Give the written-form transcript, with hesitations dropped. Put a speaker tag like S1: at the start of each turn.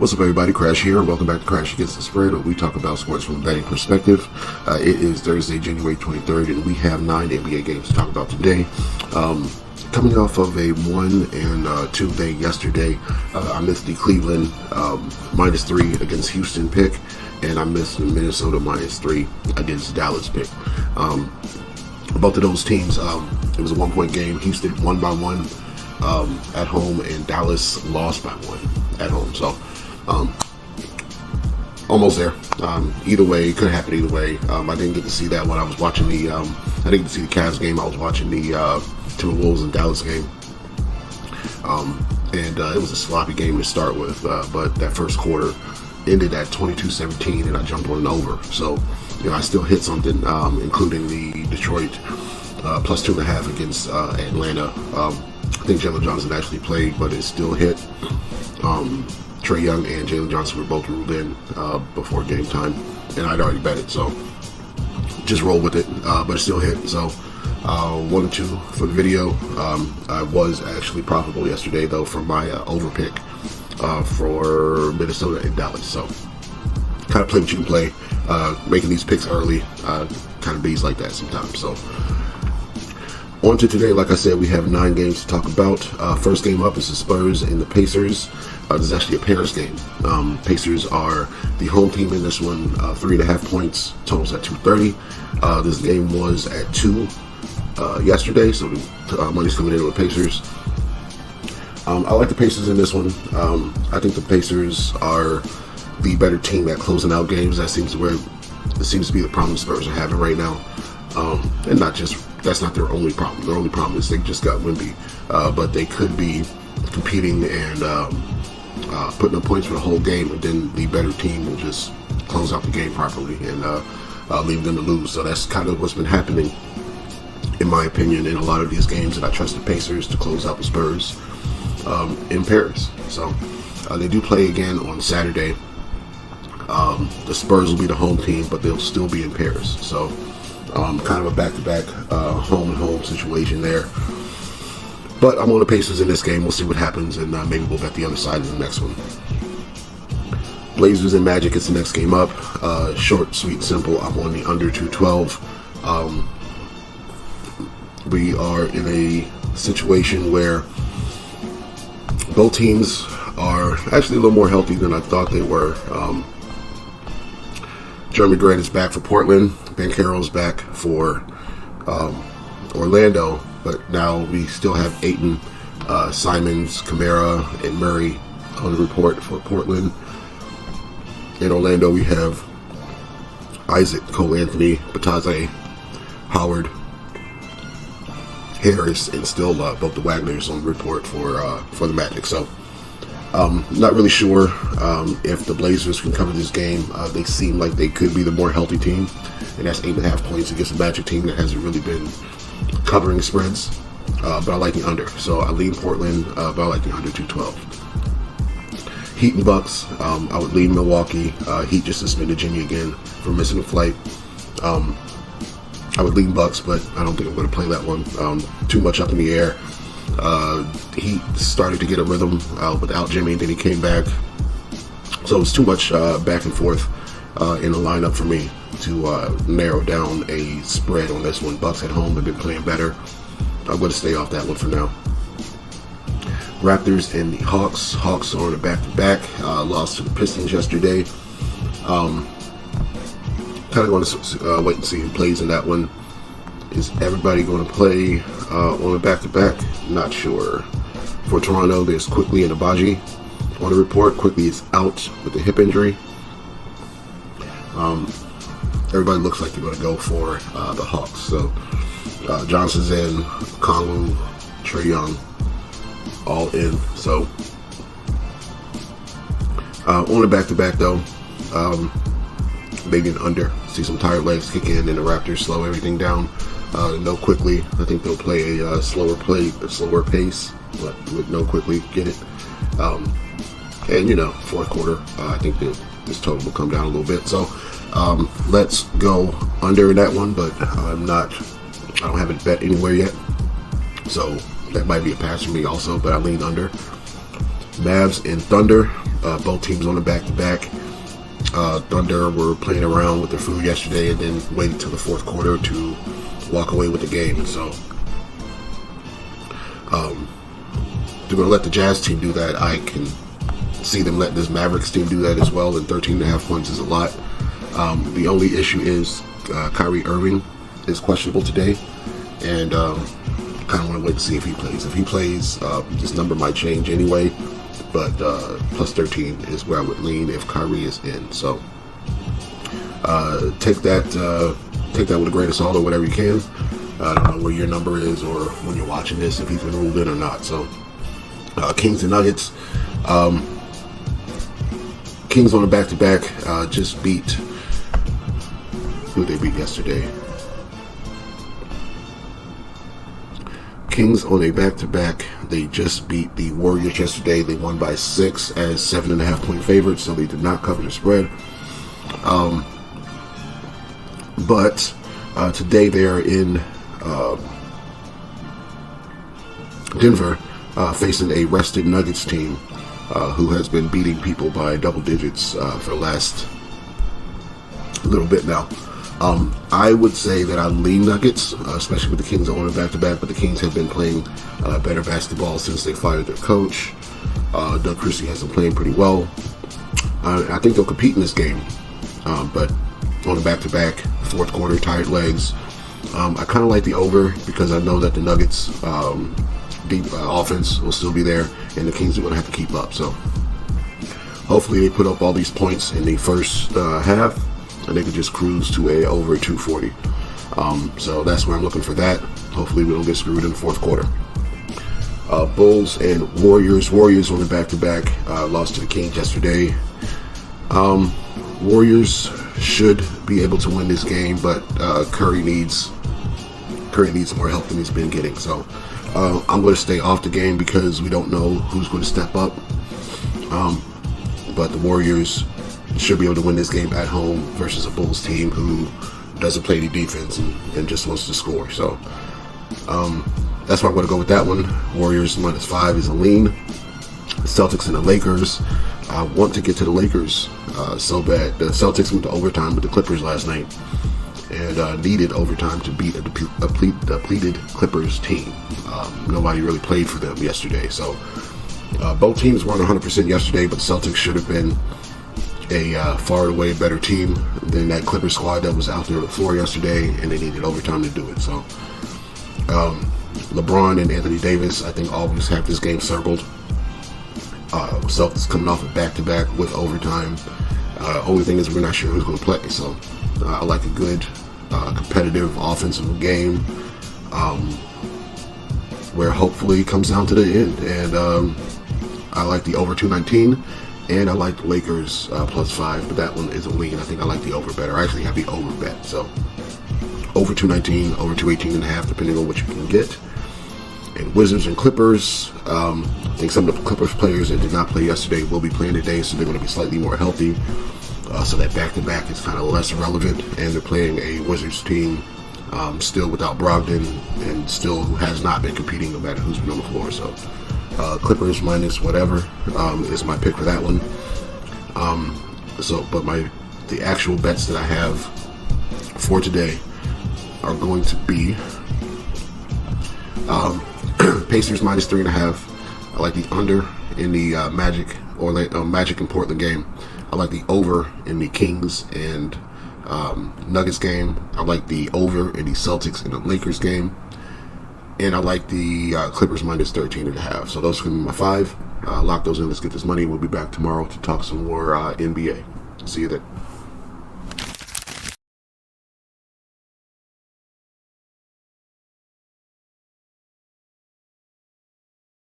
S1: What's up, everybody? Crash here, and welcome back to Crash Against the Spread, where we talk about sports from a betting perspective. It is Thursday, January 23rd, and we have 9 NBA games to talk about today. Coming off of a 1 and 2 day yesterday, I missed the Cleveland -3 against Houston pick, and I missed the Minnesota -3 against Dallas pick. Both of those teams, it was a 1-point game. Houston won by 1 at home, and Dallas lost by 1 at home. So almost there. Either way, it could happen either way. I didn't get to see that when I was watching the I didn't get to see the Cavs game. I was watching the Timberwolves and Dallas game, and it was a sloppy game to start with, but that first quarter ended at 22-17, and I jumped on an over. So I still hit something, including the Detroit plus 2.5 against Atlanta. I think Jalen Johnson actually played, but it still hit. Trae Young and Jalen Johnson were both ruled in before game time, and I'd already bet it, so just roll with it, but it still hit. So 1 and 2 for the video. I was actually profitable yesterday, though, for my over pick for Minnesota and Dallas. So kind of play what you can play. Making these picks early kind of bees like that sometimes. So on to today. Like I said, we have 9 games to talk about. First game up is the Spurs and the Pacers. This is actually a Paris game. Pacers are the home team in this one. 3.5 points. Totals at 230. This game was at 2 yesterday, so the money's coming in with Pacers. I like the Pacers in this one. I think the Pacers are the better team at closing out games. That seems to be the problem the Spurs are having right now. And that's not their only problem. Their only problem is they just got wimpy. But they could be competing and putting up points for the whole game, and then the better team will just close out the game properly and leave them to lose. So that's kind of what's been happening, in my opinion, in a lot of these games. And I trust the Pacers to close out the Spurs in Paris. So they do play again on Saturday. The Spurs will be the home team, but they'll still be in Paris. So kind of a back-to-back home-and-home situation there. But I'm on the Pacers in this game. We'll see what happens, and maybe we'll bet the other side in the next one. Blazers and Magic is the next game up. Short, sweet, simple. I'm on the under 212. We are in a situation where both teams are actually a little more healthy than I thought they were. Jeremy Grant is back for Portland. Ben Carroll's back for Orlando. But now we still have Ayton, Simons, Kamara, and Murray on the report for Portland. In Orlando, we have Isaac, Cole Anthony, Bataze, Howard, Harris, and still both the Wagners on the report for the Magic. So not really sure if the Blazers can cover this game. They seem like they could be the more healthy team, and that's 8.5 points against a Magic team that hasn't really been covering spreads, but I like the under. So I lean Portland, but I like the under 212. Heat and Bucks, I would lean Milwaukee. Heat just suspended Jimmy again for missing a flight. I would lean Bucks, but I don't think I'm going to play that one. Too much up in the air. Heat started to get a rhythm without Jimmy, and then he came back. So it's too much back and forth in the lineup for me to narrow down a spread on this one. Bucks at home have been playing better. I'm going to stay off that one for now. Raptors and the Hawks. Hawks are on a back-to-back. Lost to the Pistons yesterday. Kind of going to wait and see who plays in that one. Is everybody going to play on a back-to-back? Not sure. For Toronto, there's Quickly and Abaji on the report. Quickly is out with a hip injury. Everybody looks like they're going to go for the Hawks. So Johnson's in, Kongwu, Trae Young, all in. So on the back-to-back, though, maybe an under. See some tired legs kick in, and the Raptors slow everything down. No Quickly. I think they'll play a slower pace, but with no Quickly, get it. And fourth quarter, I think this total will come down a little bit. So let's go under that one, but I don't have it bet anywhere yet. So that might be a pass for me also, but I lean under. Mavs and Thunder. Both teams on the back-to-back. Thunder were playing around with their food yesterday and then waited till the fourth quarter to walk away with the game. And so they're going to let the Jazz team do that. I can see them letting this Mavericks team do that as well, and 13.5 points is a lot. The only issue is Kyrie Irving is questionable today, and kind of want to wait to see if he plays. If he plays, this number might change anyway, but plus 13 is where I would lean if Kyrie is in. So take that with a grain of salt or whatever you can. I don't know where your number is or when you're watching this, if he's been ruled in or not. So Kings and Nuggets. Kings on a back-to-back just beat, who they beat yesterday? Kings on a back-to-back. They just beat the Warriors yesterday. They won by 6 as 7.5 point favorites, so they did not cover the spread. But today they are in Denver facing a rested Nuggets team who has been beating people by double digits for the last little bit now. I would say that I lean Nuggets, especially with the Kings on a back-to-back, but the Kings have been playing better basketball since they fired their coach. Doug Christie has been playing pretty well. I think they'll compete in this game, but on a back-to-back, fourth quarter, tired legs. I kind of like the over because I know that the Nuggets deep offense will still be there, and the Kings are going to have to keep up. So hopefully they put up all these points in the first half, and they could just cruise to a over 240. So that's where I'm looking for that. Hopefully we don't get screwed in the fourth quarter. Bulls and Warriors. Warriors on the back-to-back lost to the Kings yesterday. Warriors should be able to win this game, but Curry needs more help than he's been getting. So I'm going to stay off the game because we don't know who's going to step up. But the Warriors should be able to win this game at home versus a Bulls team who doesn't play any defense and just wants to score. So that's why I'm going to go with that one. Warriors -5 is a lean. Celtics and the Lakers. I want to get to the Lakers so bad. The Celtics went to overtime with the Clippers last night and needed overtime to beat a depleted Clippers team. Nobody really played for them yesterday. So both teams weren't 100% yesterday, but the Celtics should have been a far and away better team than that Clippers squad that was out there on the floor yesterday, and they needed overtime to do it. So LeBron and Anthony Davis, I think, always have this game circled. Celtics coming off a back-to-back with overtime. Only thing is we're not sure who's going to play. So I like a good competitive offensive game where hopefully it comes down to the end. And I like the over 219, and I like the Lakers +5, but that one is a lean. I think I like the over better. I actually have the over bet. So over 219, over 218.5, depending on what you can get. And Wizards and Clippers. I think some of the Clippers players that did not play yesterday will be playing today, so they're going to be slightly more healthy. So that back-to-back is kind of less relevant, and they're playing a Wizards team still without Brogdon and still who has not been competing no matter who's been on the floor. So Clippers minus whatever is my pick for that one. But the actual bets that I have for today are going to be Pacers -3.5. I like the under in the Magic and Portland game. I like the over in the Kings and Nuggets game. I like the over in the Celtics and the Lakers game. And I like the Clippers -13.5. So those are going to be my 5. Lock those in. Let's get this money. We'll be back tomorrow to talk some more NBA. See you then.